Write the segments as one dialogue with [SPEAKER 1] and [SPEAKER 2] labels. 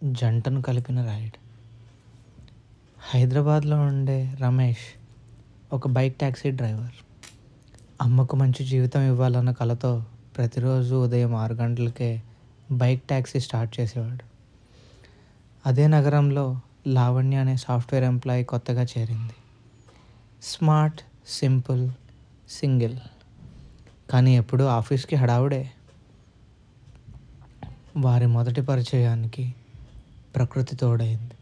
[SPEAKER 1] జంటను కలిపిన రైడ్. హైదరాబాద్లో ఉండే రమేష్ ఒక బైక్ ట్యాక్సీ డ్రైవర్. అమ్మకు మంచి జీవితం ఇవ్వాలన్న కలతో ప్రతిరోజు ఉదయం 6 గంటలకే బైక్ ట్యాక్సీ స్టార్ట్ చేసేవాడు. అదే నగరంలో లావణ్య అనే సాఫ్ట్వేర్ ఎంప్లాయీ కొత్తగా చేరింది. స్మార్ట్, సింపుల్, సింగిల్, కానీ ఎప్పుడూ ఆఫీస్కి హడావుడే. వారి మొదటి పరిచయానికి ప్రకృతి తోడైంది.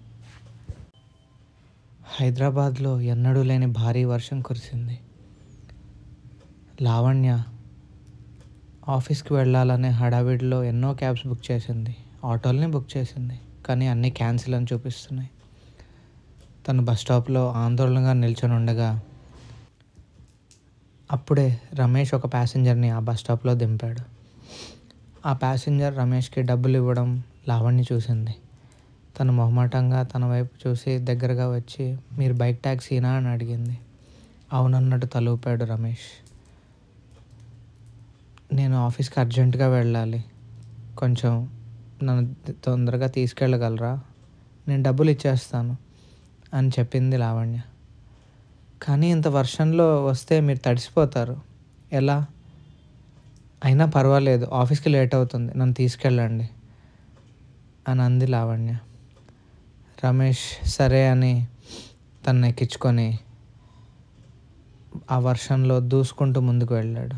[SPEAKER 1] హైదరాబాద్లో ఎన్నడూ లేని భారీ వర్షం కురిసింది. లావణ్య ఆఫీస్కి వెళ్ళాలనే హడావిడిలో ఎన్నో క్యాబ్స్ బుక్ చేసింది, ఆటోల్ని బుక్ చేసింది, కానీ అన్నీ క్యాన్సిల్ అని చూపిస్తున్నాయి. తను బస్ స్టాప్లో ఆందోళనగా నిల్చొని ఉండగా అప్పుడే రమేష్ ఒక ప్యాసింజర్ని ఆ బస్ స్టాప్లో దింపాడు. ఆ ప్యాసింజర్ రమేష్కి డబ్బులు ఇవ్వడం లావణ్య చూసింది. తను మొహమాటంగా తన వైపు చూసి దగ్గరగా వచ్చి, మీరు బైక్ ట్యాక్సీనా అని అడిగింది. అవునన్నట్టు తల ఊపాడు రమేష్. నేను ఆఫీస్కి అర్జెంటుగా వెళ్ళాలి, కొంచెం నన్ను తొందరగా తీసుకెళ్ళగలరా, నేను డబ్బులు ఇచ్చేస్తాను అని చెప్పింది లావణ్య. కానీ ఇంత వర్షంలో వస్తే మీరు తడిసిపోతారు, ఎలా? అయినా పర్వాలేదు, ఆఫీస్కి లేట్ అవుతుంది, నన్ను తీసుకెళ్ళండి అని అంది లావణ్య. రమేష్ సరే అని తను ఎక్కించుకొని ఆ వర్షంలో దూసుకుంటూ ముందుకు వెళ్ళాడు.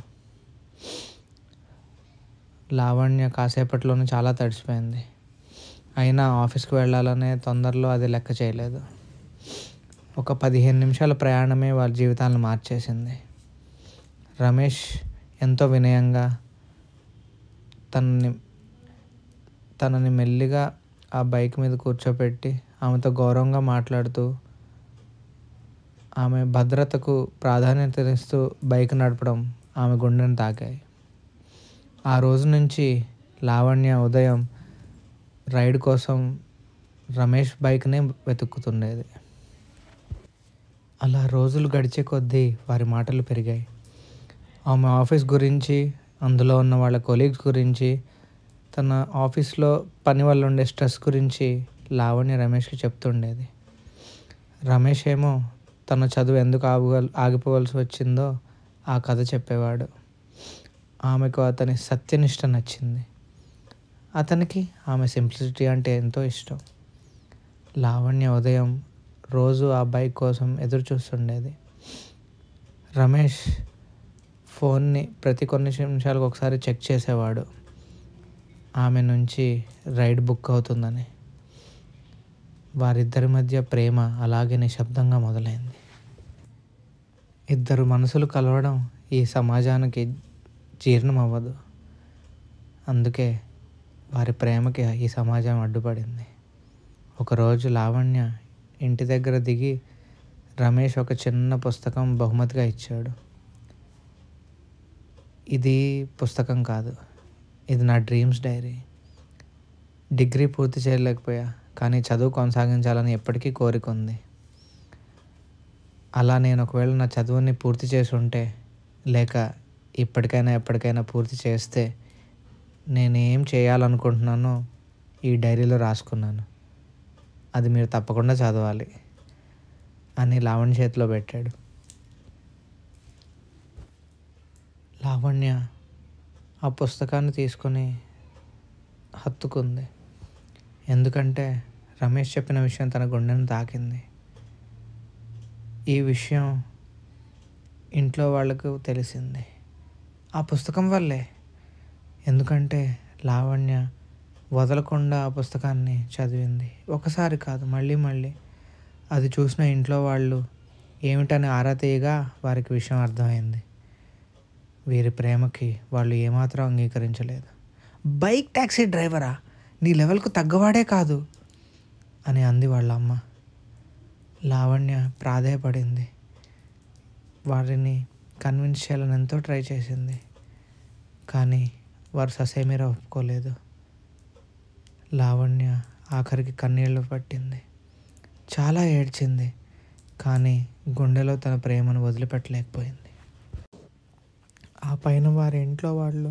[SPEAKER 1] లావణ్య కాసేపట్లోనే చాలా తడిసిపోయింది. అయినా ఆఫీస్కి వెళ్ళాలనే తొందరలో అది లెక్క చేయలేదు. ఒక 15 నిమిషాల ప్రయాణమే వాళ్ళ జీవితాలను మార్చేసింది. రమేష్ ఎంతో వినయంగా తనని మెల్లిగా ఆ బైక్ మీద కూర్చోపెట్టి ఆమెతో గౌరవంగా మాట్లాడుతూ ఆమె భద్రతకు ప్రాధాన్యతనిస్తూ బైక్ నడపడం ఆమె గుండెను తాకాయి. ఆ రోజు నుంచి లావణ్య ఉదయం రైడ్ కోసం రమేష్ బైక్నే వెతుక్కుతుండేది. అలా రోజులు గడిచే కొద్దీ వారి మాటలు పెరిగాయి. ఆమె ఆఫీస్ గురించి, అందులో ఉన్న వాళ్ళ కొలీగ్స్ గురించి, తన ఆఫీస్లో పని వల్ల ఉండే స్ట్రెస్ గురించి లావణ్య రమేష్కి చెప్తుండేది. రమేష్ ఏమో తన చదువు ఎందుకు ఆగిపోవలసి వచ్చిందో ఆ కథ చెప్పేవాడు. ఆమెకు అతని సత్యనిష్ట నచ్చింది. అతనికి ఆమె సింప్లిసిటీ అంటే ఎంతో ఇష్టం. లావణ్య ఉదయం రోజు ఆ బైక్ కోసం ఎదురు చూస్తుండేది. రమేష్ ఫోన్ని ప్రతి కొన్ని నిమిషాలకు ఒకసారి చెక్ చేసేవాడు, ఆమె నుంచి రైడ్ బుక్ అవుతుందని. వారిద్దరి మధ్య ప్రేమ అలాగే నిశ్శబ్దంగా మొదలైంది. ఇద్దరు మనసులు కలవడం ఈ సమాజానికి జీర్ణం అవ్వదు, అందుకే వారి ప్రేమకి ఈ సమాజం అడ్డుపడింది. ఒకరోజు లావణ్య ఇంటి దగ్గర దిగి రమేష్ ఒక చిన్న పుస్తకం బహుమతిగా ఇచ్చాడు. ఇది పుస్తకం కాదు, ఇది నా డ్రీమ్స్ డైరీ. డిగ్రీ పూర్తి చేయలేకపోయా, కానీ చదువు కొనసాగించాలని ఎప్పటికీ కోరిక ఉంది. అలా నేను ఒకవేళ నా చదువుని పూర్తి చేసి ఉంటే, లేక ఇప్పటికైనా ఎప్పటికైనా పూర్తి చేస్తే, నేనేం చేయాలనుకుంటున్నానో ఈ డైరీలో రాసుకున్నాను, అది మీరు తప్పకుండా చదవాలి అని లావణ్య చేతిలో పెట్టాడు. లావణ్య ఆ పుస్తకాన్ని తీసుకొని హత్తుకుంది, ఎందుకంటే రమేష్ చెప్పిన విషయం తన గుండెను తాకింది. ఈ విషయం ఇంట్లో వాళ్ళకు తెలిసింది ఆ పుస్తకం వల్లే. ఎందుకంటే లావణ్య వదలకుండా ఆ పుస్తకాన్ని చదివింది, ఒకసారి కాదు మళ్ళీ మళ్ళీ. అది చూసిన ఇంట్లో వాళ్ళు ఏమిటని ఆరా తీయగా వారికి విషయం అర్థమైంది. వీరి ప్రేమకి వాళ్ళు ఏమాత్రం అంగీకరించలేదు. బైక్ ట్యాక్సీ డ్రైవరా, నీ లెవెల్కు తగ్గవాడే కాదు అని అంది వాళ్ళ అమ్మ. లావణ్య ప్రాధేయపడింది, వారిని కన్విన్స్ చేయాలని ఎంతో ట్రై చేసింది, కానీ వారు ససేమిరా ఒప్పుకోలేదు. లావణ్య ఆఖరికి కన్నీళ్లు పట్టింది, చాలా ఏడ్చింది, కానీ గుండెలో తన ప్రేమను వదిలిపెట్టలేకపోయింది. ఆ పైన వారి ఇంట్లో వాళ్ళు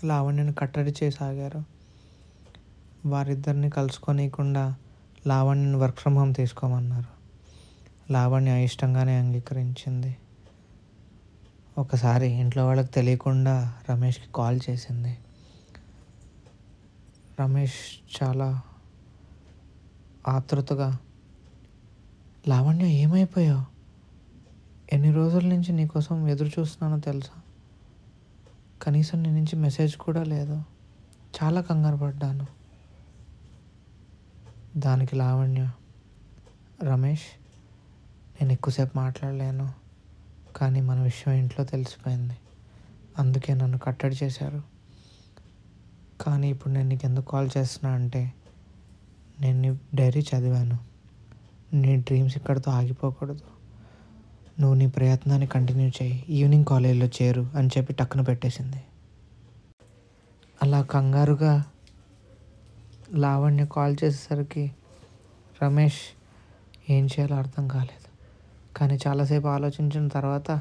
[SPEAKER 1] లావణ్యను కట్టడి చేయసాగారు. వారిద్దరిని కలుసుకోనీయకుండా లావణ్యని వర్క్ ఫ్రమ్ హోమ్ తీసుకోమన్నారు. లావణ్య ఇష్టంగానే అంగీకరించింది. ఒకసారి ఇంట్లో వాళ్ళకి తెలియకుండా రమేష్కి కాల్ చేసింది. రమేష్ చాలా ఆతృతగా, లావణ్య ఏమైపోయావు? ఎన్ని రోజుల నుంచి నీకోసం ఎదురు చూస్తున్నానో తెలుసా? కనీసం నీ నుంచి మెసేజ్ కూడా లేదు. చాలా కంగారు పడ్డాను. దానికి లావణ్య, రమేష్, నేను ఎక్కువసేపు మాట్లాడలేను, కానీ మన విషయం ఇంట్లో తెలిసిపోయింది, అందుకే నన్ను కట్టడి చేశారు. కానీ ఇప్పుడు నేను నీకు ఎందుకు కాల్ చేస్తున్నా అంటే, నేను నీ డైరీ చదివాను. నీ డ్రీమ్స్ ఇక్కడితో ఆగిపోకూడదు. నువ్వు నీ ప్రయత్నాన్ని కంటిన్యూ చేయి, ఈవినింగ్ కాలేజీలో చేరు అని చెప్పి టక్కున పెట్టేసింది. అలా కంగారుగా లావణ్య కాల్ చేసేసరికి రమేష్ ఏం చేయాలో అర్థం కాలేదు. కానీ చాలాసేపు ఆలోచించిన తర్వాత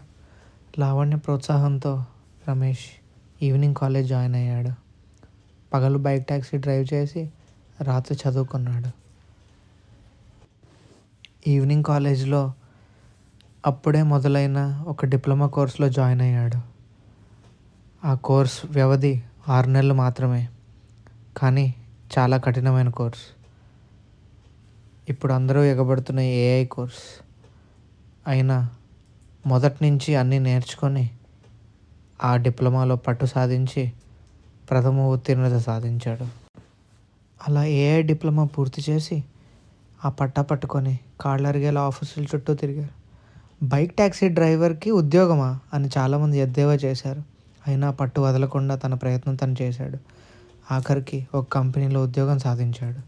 [SPEAKER 1] లావణ్య ప్రోత్సాహంతో రమేష్ ఈవినింగ్ కాలేజ్ జాయిన్ అయ్యాడు. పగలు బైక్ ట్యాక్సీ డ్రైవ్ చేసి రాత్రి చదువుకున్నాడు. ఈవినింగ్ కాలేజ్లో అప్పుడే మొదలైన ఒక డిప్లొమా కోర్సులో జాయిన్ అయ్యాడు. ఆ కోర్స్ వ్యవధి 6 నెలలు మాత్రమే, కానీ చాలా కఠినమైన కోర్స్. ఇప్పుడు అందరూ ఎగబడుతున్న ఏఐ కోర్స్ అయినా మొదటి నుంచి అన్నీ నేర్చుకొని ఆ డిప్లొమాలో పట్టు సాధించి ప్రథమ ఉత్తీర్ణత సాధించాడు. అలా ఏఐ డిప్లొమా పూర్తి చేసి ఆ పట్టా పట్టుకొని కాళ్ళరిగేలా ఆఫీసుల చుట్టూ తిరిగారు. బైక్ ట్యాక్సీ డ్రైవర్కి ఉద్యోగమా అని చాలామంది ఎద్దేవా చేశారు. అయినా పట్టు వదలకుండా తన ప్రయత్నం తను చేశాడు. ఆఖరికి ఒక కంపెనీలో ఉద్యోగం సాధించాడు.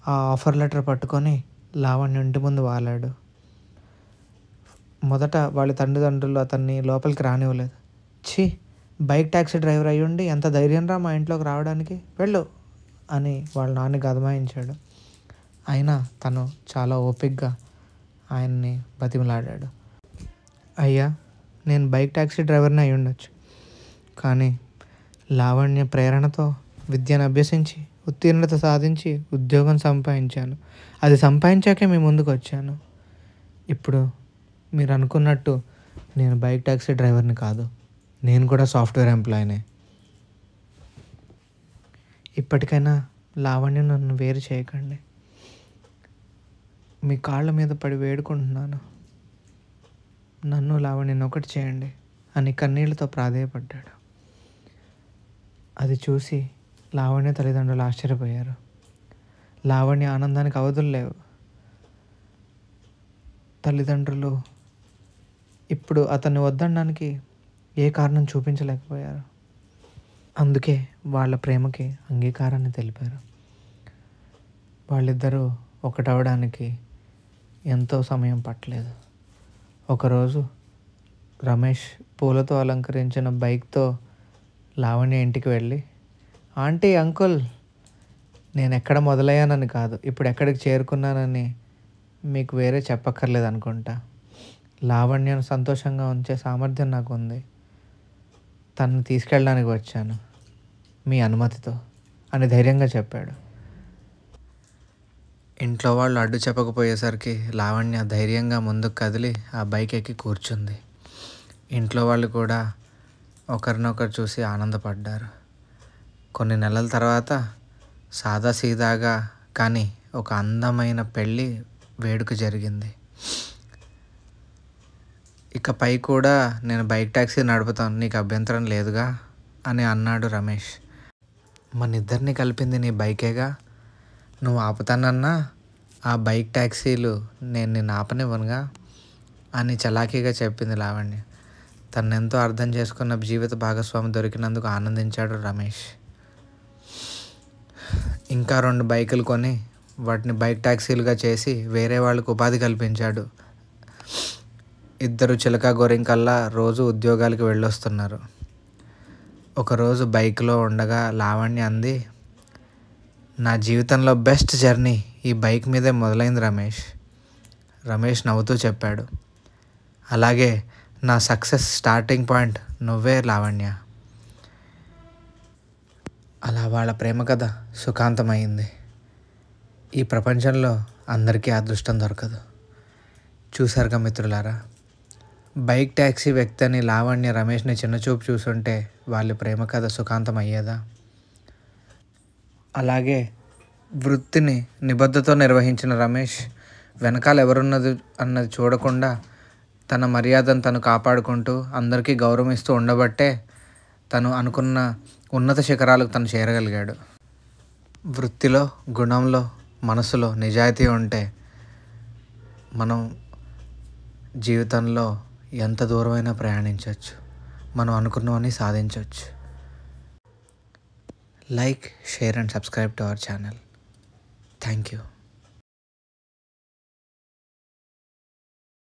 [SPEAKER 1] ఆ ఆఫర్ లెటర్ పట్టుకొని లావణ్య ఇంటి ముందు వాలాడు. మొదట వాళ్ళ తల్లిదండ్రులు అతన్ని లోపలికి రానివ్వలేదు. ఛీ, బైక్ ట్యాక్సీ డ్రైవర్ అయ్యుండి ఎంత ధైర్యం రా మా ఇంట్లోకి రావడానికి, వెళ్ళు అని వాళ్ళ నాన్న గదమాయించాడు. అయినా తను చాలా ఓపికగా ఆయన్ని బతిమలాడాడు. అయ్యా, నేను బైక్ ట్యాక్సీ డ్రైవర్ని అయి ఉండొచ్చు, కానీ లావణ్య ప్రేరణతో విద్యను అభ్యసించి ఉత్తీర్ణత సాధించి ఉద్యోగం సంపాదించాను. అది సంపాదించాకే మీ ముందుకు వచ్చాను. ఇప్పుడు మీరు అనుకున్నట్టు నేను బైక్ ట్యాక్సీ డ్రైవర్ని కాదు, నేను కూడా సాఫ్ట్వేర్ ఎంప్లాయీనే. ఇప్పటికైనా లావణ్య నన్ను వేరు చేయకండి, మీ కాళ్ళ మీద పడి వేడుకుంటున్నాను, నన్ను లావణ్యను ఒకటి చేయండి అని కన్నీళ్లతో ప్రాధేయపడ్డాడు. అది చూసి లావణ్య తల్లిదండ్రులు ఆశ్చర్యపోయారు. లావణ్య ఆనందానికి అవధులు లేవు. తల్లిదండ్రులు ఇప్పుడు అతన్ని వద్దనడానికి ఏ కారణం చూపించలేకపోయారు. అందుకే వాళ్ళ ప్రేమకి అంగీకారాన్ని తెలిపారు. వాళ్ళిద్దరూ ఒకటవడానికి ఎంతో సమయం పట్టలేదు. ఒకరోజు రమేష్ పూలతో అలంకరించిన బైక్తో లావణ్య ఇంటికి వెళ్ళి, ఆంటీ, అంకుల్, నేను ఎక్కడ మొదలయ్యానని కాదు, ఇప్పుడు ఎక్కడికి చేరుకున్నానని మీకు వేరే చెప్పక్కర్లేదు అనుకుంటా. లావణ్యను సంతోషంగా ఉంచే సామర్థ్యం నాకు ఉంది. తనని తీసుకెళ్ళడానికి వచ్చాను మీ అనుమతితో అని ధైర్యంగా చెప్పాడు. ఇంట్లో వాళ్ళు అడ్డు చెప్పకపోయేసరికి లావణ్య ధైర్యంగా ముందుకు కదిలి ఆ బైక్ ఎక్కి కూర్చుంది. ఇంట్లో వాళ్ళు కూడా ఒకరినొకరు చూసి ఆనందపడ్డారు. కొన్ని నెలల తర్వాత సాదాసీదాగా కానీ ఒక అందమైన పెళ్ళి వేడుక జరిగింది. ఇకపై కూడా నేను బైక్ ట్యాక్సీ నడుపుతాను, నీకు అభ్యంతరం లేదుగా అని అన్నాడు రమేష్. మన ఇద్దరిని కలిపింది నీ బైకేగా, నువ్వు ఆపుతానన్నా ఆ బైక్ ట్యాక్సీలు నేను నిన్ను ఆపనివ్వనుగా అని చలాకీగా చెప్పింది లావణ్య. తనెంతో అర్థం చేసుకున్న జీవిత భాగస్వామి దొరికినందుకు ఆనందించాడు రమేష్. ఇంకా 2 బైకులు కొని వాటిని బైక్ ట్యాక్సీలుగా చేసి వేరే వాళ్ళకు ఉపాధి కల్పించాడు. ఇద్దరు చిలక గోరింకల్లా రోజు ఉద్యోగాలకు వెళ్ళొస్తున్నారు. ఒకరోజు బైక్లో ఉండగా లావణ్య అంది, నా జీవితంలో బెస్ట్ జర్నీ ఈ బైక్ మీదే మొదలైంది రమేష్. రమేష్ నవ్వుతూ చెప్పాడు, అలాగే నా సక్సెస్ స్టార్టింగ్ పాయింట్ నువ్వే లావణ్య. అలా వాళ్ళ ప్రేమ కథ సుఖాంతమైంది. ఈ ప్రపంచంలో అందరికీ అదృష్టం దొరకదు. చూసారుగా మిత్రులారా, బైక్ ట్యాక్సీ వ్యక్తి అని లావణ్య రమేష్ని చిన్నచూపు చూసుంటే వాళ్ళ ప్రేమ కథ సుఖాంతం అయ్యేదా? అలాగే వృత్తిని నిబద్ధతతో నిర్వహించిన రమేష్ వెనకాల ఎవరున్నది అన్నది చూడకుండా తన మర్యాదను తను కాపాడుకుంటూ అందరికీ గౌరవిస్తూ ఉండబట్టే తను అనుకున్న ఉన్నత శిఖరాలకు తను చేరగలిగాడు. వృత్తిలో, గుణంలో, మనసులో నిజాయితీ ఉంటే మనం జీవితంలో ఎంత దూరమైనా ప్రయాణించవచ్చు. మనం అనుకున్నవన్నీ సాధించవచ్చు. Like, share and subscribe to our channel. Thank you.